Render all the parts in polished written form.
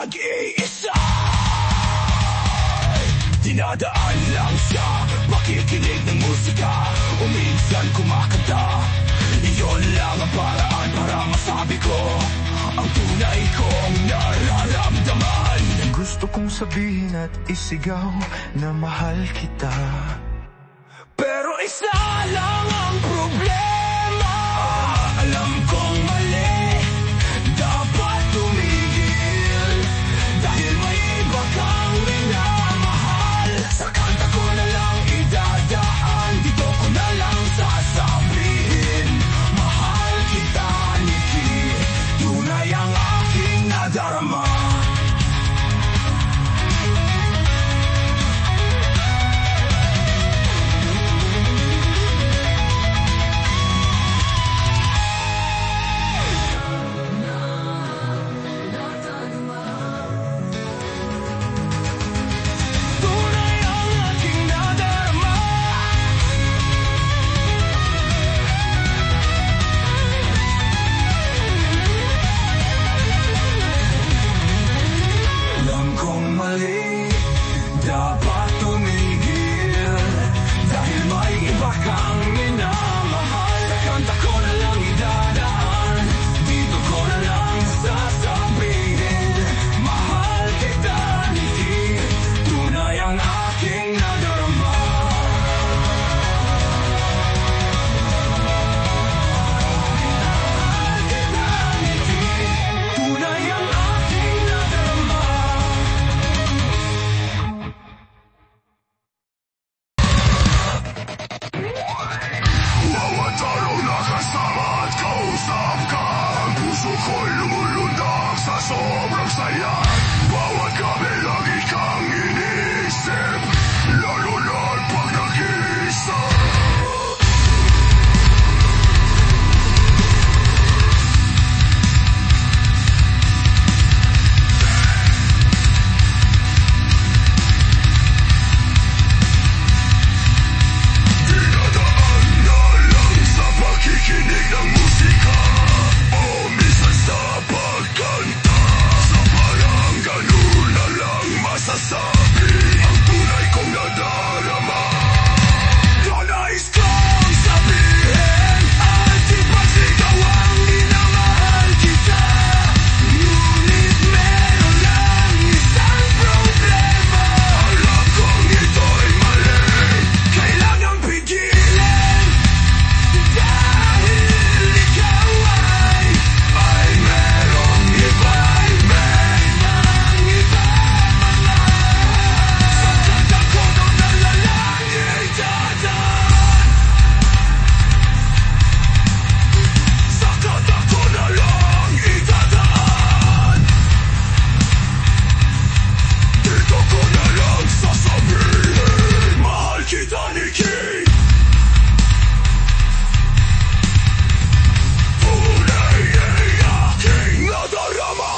nag-iisa. Dinadaan lang sa pakikinig ng musika, o minsan kumakanta. Iyon lang ang paraan para masabi ko ang tunay kong nararamdaman. Gusto kong sabihin at isigaw na mahal kita, pero isa lang ang problema. Alam kong mali, dapat tumigil, dahil may iba kang minamahal. Sa kanta ko na lang idadaan, dito ko na lang sasabihin, mahal kita, Nikki. Tunay ang aking nadarama. Dapat tumigil, dahil may iba kang minamahal. Sa kanta ko na lang idadaan, dito ko na lang sasabihin, mahal kita, Nikki. Tunay ang aking nadarama. Mahal kita, Nikki. Tunay ang aking nadarama. Bawat araw nakasama at kausap ka, ang puso ko'y lumulundag sa sobrang saya. Bawat gabi lagi kang iniisip, lalo na't pag nag-iisa. Pakikinig ng musika, o minsan sa pagkanta, sa parang ganun na lang masasabi ang tunay kong nadarama. Nais kong sabihin at ipagsigaw ang minamahal kita, ngunit meron lang isang problema. Alam kong ito'y mali, kailangang pigilin, dahil ikaw ay merong iba, merong iba mga. Sa kanta ko doon na lang idadaan, sa kanta ko na lang idadaan, dito ko na lang sasabihin, mahal kita, Nikki. Tunay ay aking nadarama.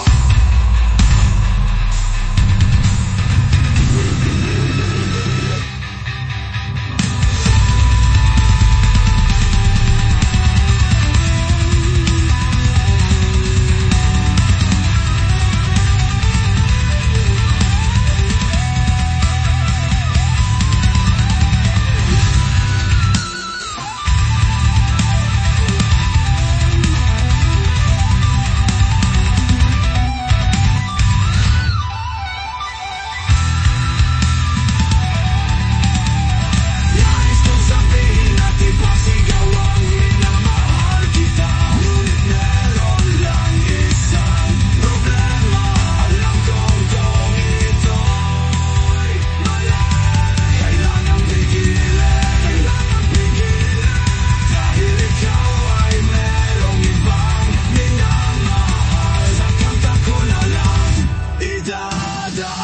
Nais kong sabihin at ipagsigaw ang minamahal kita, ngunit meron lang isang problema. Alam kong kung ito'y mali, kailangang pigilan, dahil ikaw ay merong ibang minamahal. Sa kanta ko na lang idadaan,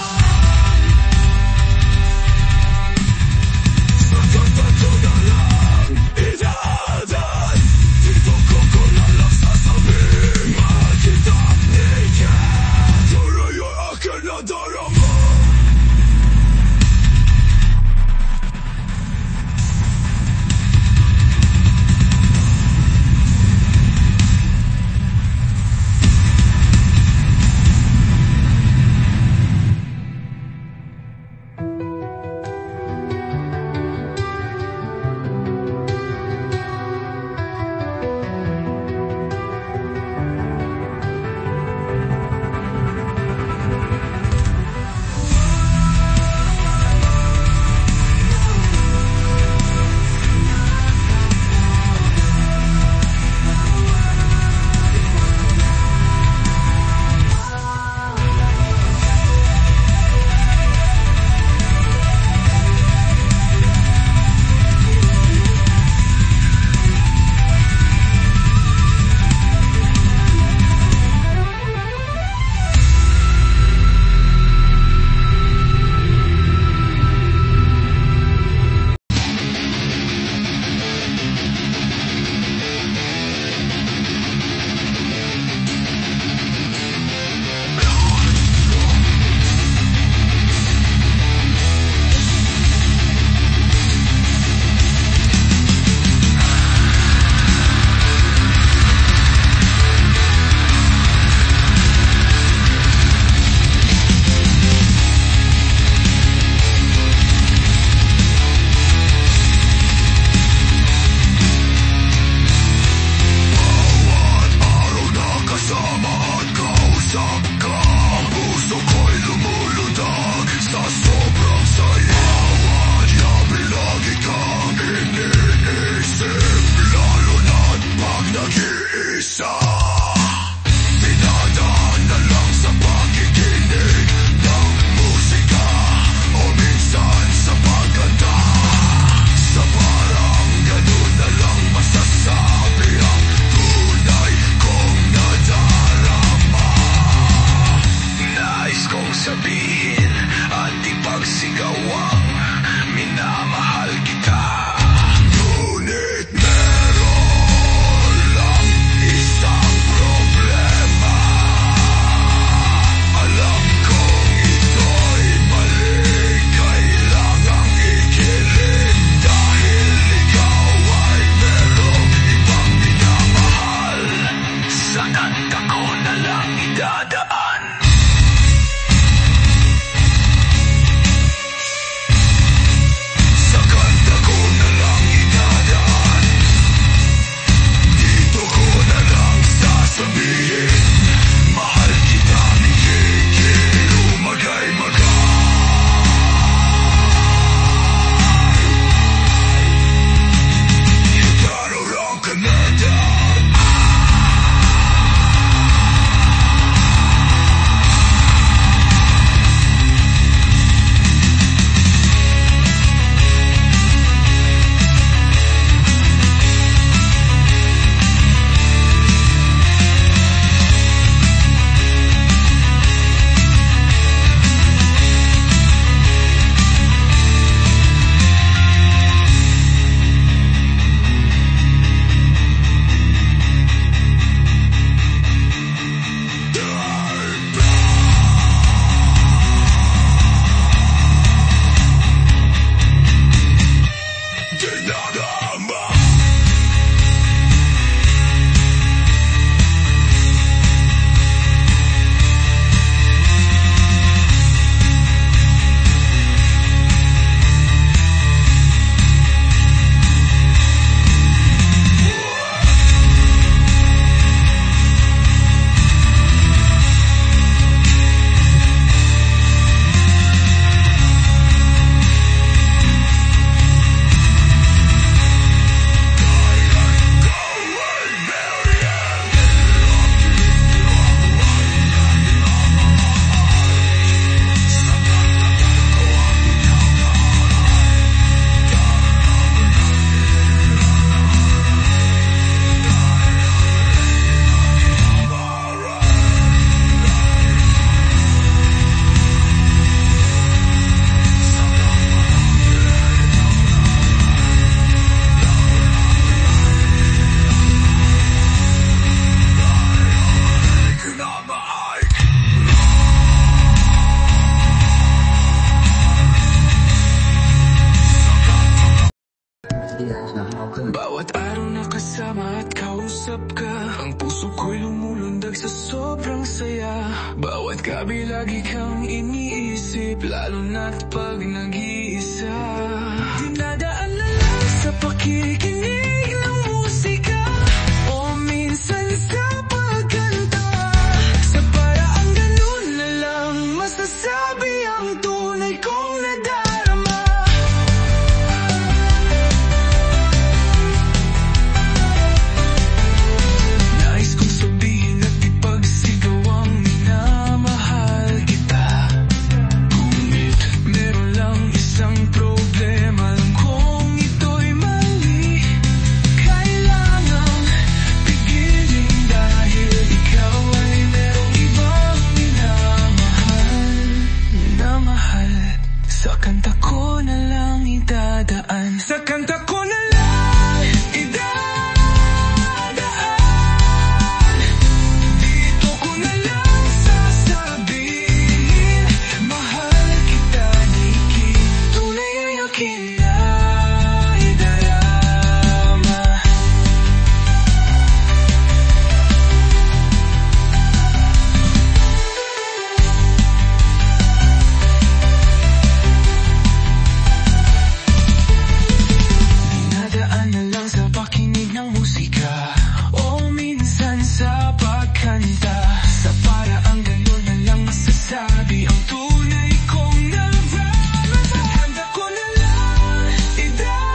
sa kanta ko na lang idadaan, dito ko na lang sasabihin, mahal kita, Nikki. Tunay ang aking nadarama. kong sabihin at ipagsigawang minamahal kita. Ngunit meron lang isang problema. Alam kong ito'y mali, kailangang ikilig dahil ikaw ay merong ibang minamahal. Sa kanta ko na lang idadaan. Sa kanta ko na lang idadaan. Dito ko na lang sasabihin, mahal kita, migigil, umagay-magay. Itarorang ka na daan. Dinadama. Bawat araw na kasama at kausap ka, ang puso ko'y lumulundag sa sobrang saya. Bawat gabi lagi kang iniisip, lalo na't pag nag-iisa. Dinadaan na lang sa pakikinig ng musika, o minsan sa pagkanta. Sa paraang ganun na lang masasabi ang tunay kong nadarama. Nais kong sabihin at ipagsigaw ang minamahal kita. Ngunit meron lang isang problema. Alam kong ito'y mali, kailangang pigilin dahil ikaw ay merong ibang minamahal. Minamahal. Sa kanta ko na lang idadaan. Sa kanta ko na lang idadaan. Dito ko na lang sasabihin, mahal kita, Nikki. Tunay ang akin na idarama. Dinadaan na lang sa pakinig ng musika, o minsan sa pagkanta. Sa paraang gano'n na lang masasabi ang tunay kong nadarama. Sa kanta ko na lang idadaan.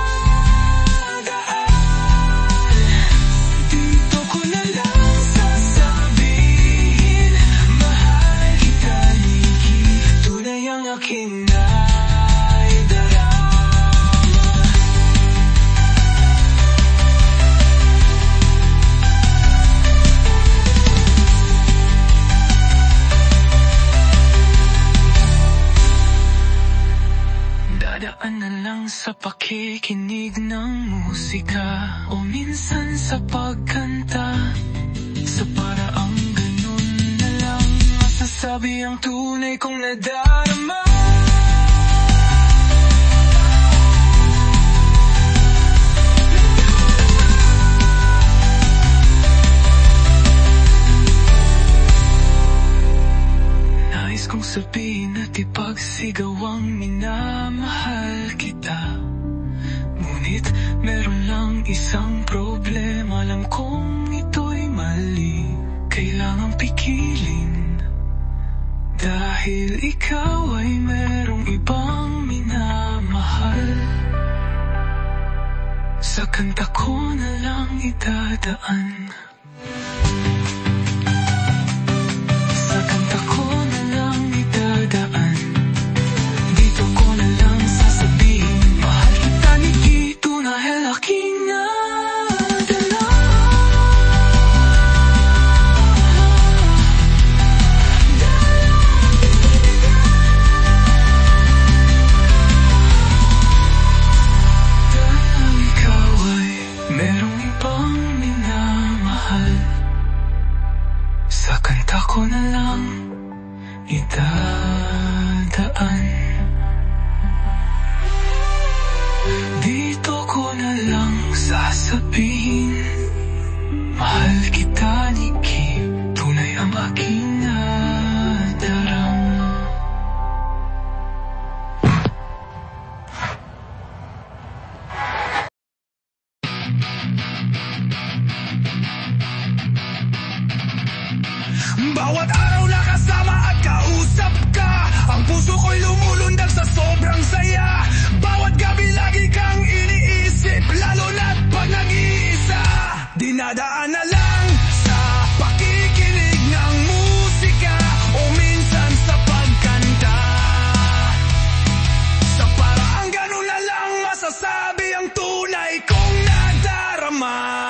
Dito ko na lang sasabihin, mahal kita, Nikki. Tunay ang aking naidarama. lang sa pakikinig ng musika o minsan sa pagkanta. Sa paraang ganun na lang masasabi ang tunay kong nadarama. Nais kong sabihin at ipagsigaw ang minamahal kita. Ngunit meron lang isang problema. Alam kong ito'y mali, kailangang pigilin. Dahil ikaw ay merong ibang minamahal. Sa kanta ko na lang idadaan. Ko na lang idadaan. Dito ko na lang sasabihin, mahal kita, Nikki. Tunay ang aking nadarama. Bawat araw na kasama at kausap ka, ang puso ko'y lumulundag sa sobrang saya. Bawat gabi lagi kang iniisip, lalo na't pag nag-iisa. Dinadaan na lang sa pakikinig ng musika o minsan sa pagkanta. Sa paraang ganun na lang masasabi ang tunay kong nadarama.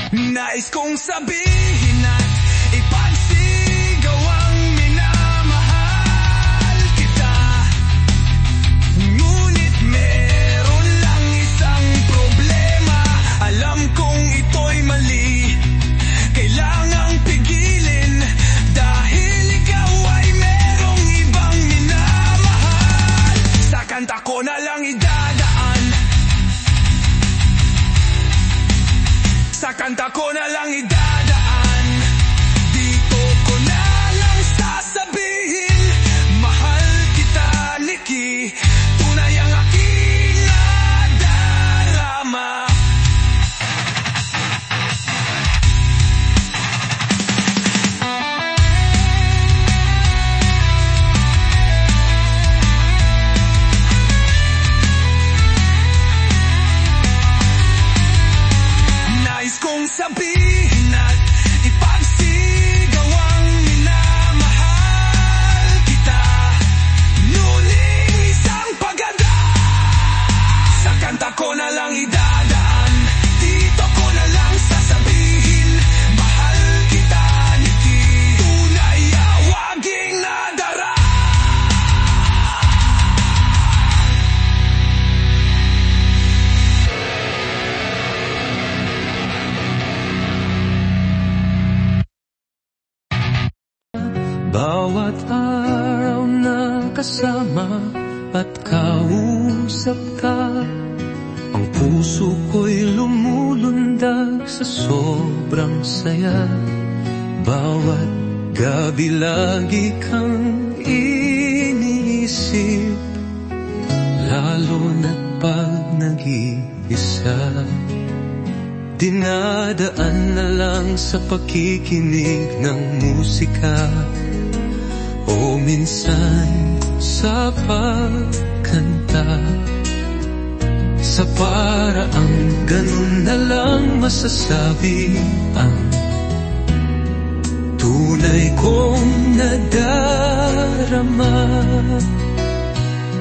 Nais kong sabihin at ipagsigaw ang minamahal kita. Ngunit meron lang isang problema. Alam kong ito'y mali, kailangang pigilin. Dahil ikaw ay merong ibang minamahal. Sa kanta ko na lang idadaan. Sa kanta ko na lang idadaan. Dito ko na lang sasabihin, mahal kita, Nikki. Tunay ang aking nadarama. Kung sabihin at ipagsigaw ang minamahal kita. Nuling isang paganda. Sa kanta ko na lang idadaan. Dito ko na lang sasabihin, mahal kita, Nikki. Tunay awaging nadara. Bawat araw na kasama at kausap ka, ang puso ko'y lumulundag sa sobrang saya. Bawat gabi lagi kang iniisip, lalo na't pag nag-iisa. Dinadaan na lang sa pakikinig ng musika o minsan sa pagkanta. Sa paraang ganun na lang masasabi ang tunay kong nadarama.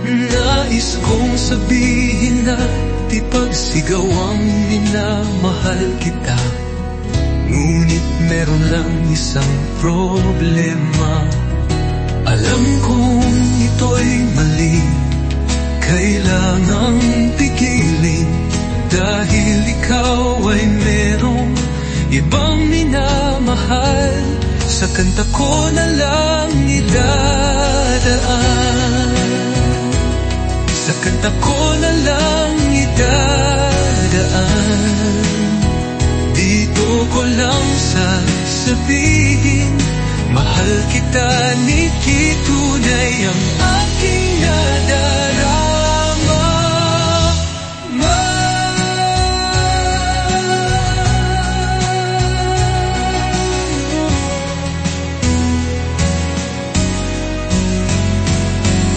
Nais kong sabihin at ipagsigaw ang minamahal kita. Ngunit meron lang isang problema. Alam kong ito'y mali, Dahil ikaw ay merong ibang minamahal, sa kanta ko na lang idadaan. Sa kanta ko na lang idadaan. Dito ko lang sasabihin, mahal kita, Nikki, tunay ang aking nadarama.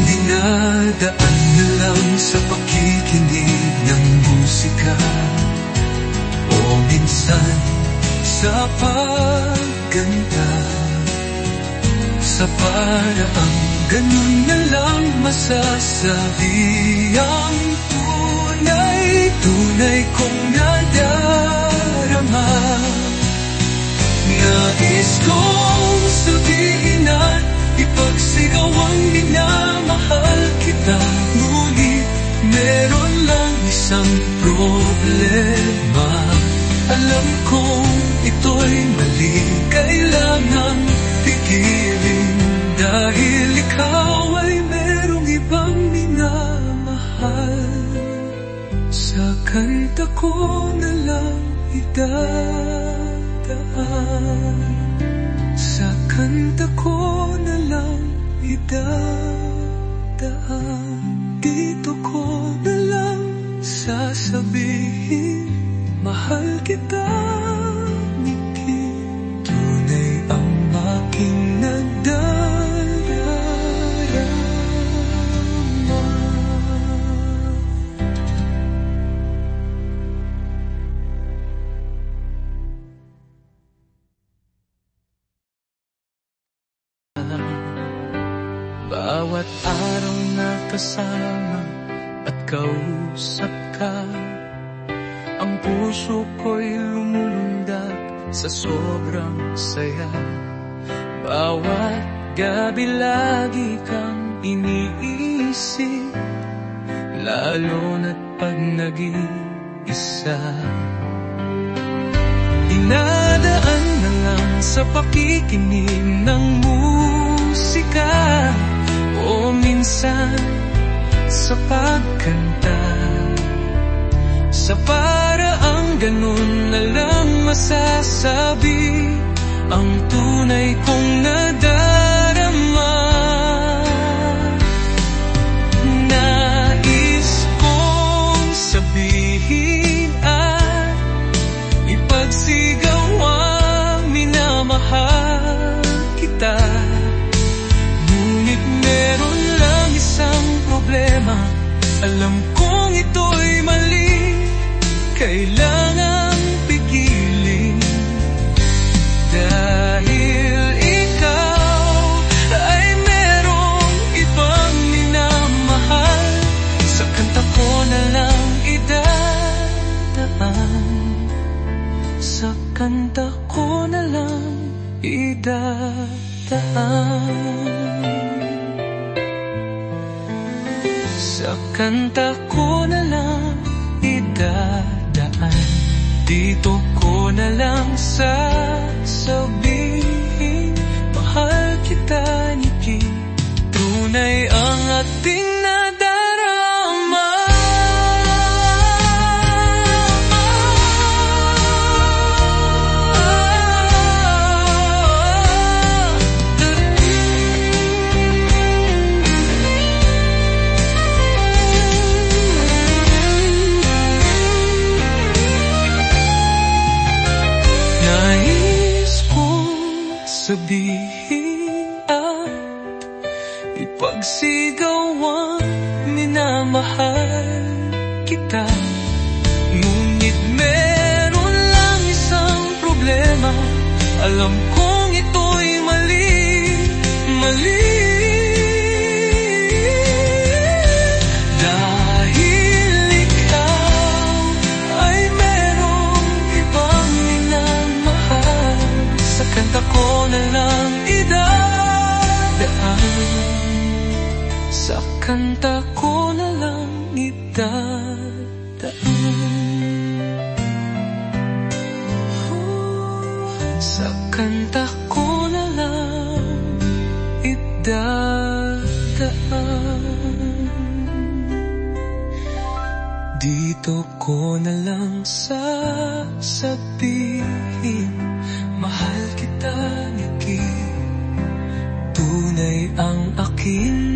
Dinadaan na lang sa pakikinig ng musika, o minsan sa pagganda. Sa paraang ganun na lang masasabi ang tunay kong nadarama. Nais kong sabihin at ipagsigaw ang minamahal kita, ngunit meron lang isang problema. Alam kong ito'y mali, kailangan pigilin, dahil ikaw ay merong ibang minamahal. Sa kanta ko na lang idadaan. Sa kanta ko na lang idadaan. Dito ko na lang sasabihin, mahal kita, Nikki, tunay ang aking nadarama. Bawat araw na kasama at kausap ka, ang puso ko'y lumulundag sa sobrang saya. Bawat gabi lagi kang iniisip, lalo na't pag nag-iisa. Dinadaan na lang sa pakikinig ng musika, o minsan sa pagkanta. Sa paraang ganun na lang masasabi ang tunay kong nadarama. Nais kong sabihin at ipagsigaw ang minamahal kita, ngunit meron lang isang problema. Alam kong ito'y mali, kailangang pigilin, dahil ikaw ay merong ibang minamahal. Sa kanta ko na lang idadaan. Sa kanta ko na lang idadaan. Sa kanta ko na lang idadaan. Dito ko na lang sasabihin, mahal kita, Nikki, tunay ang ating nadarama. Sabihin at ipagsigaw ang minamahal kita, ngunit meron lang isang problema. Alam kong ito'y mali, dahil ikaw ay merong ibang minamahal. Sa kanta ko na lang idadaan. Sa kanta ko na lang idadaan. dadaan. Dito ko na lang sasabihin, mahal kita, Nikki. Tunay ang aking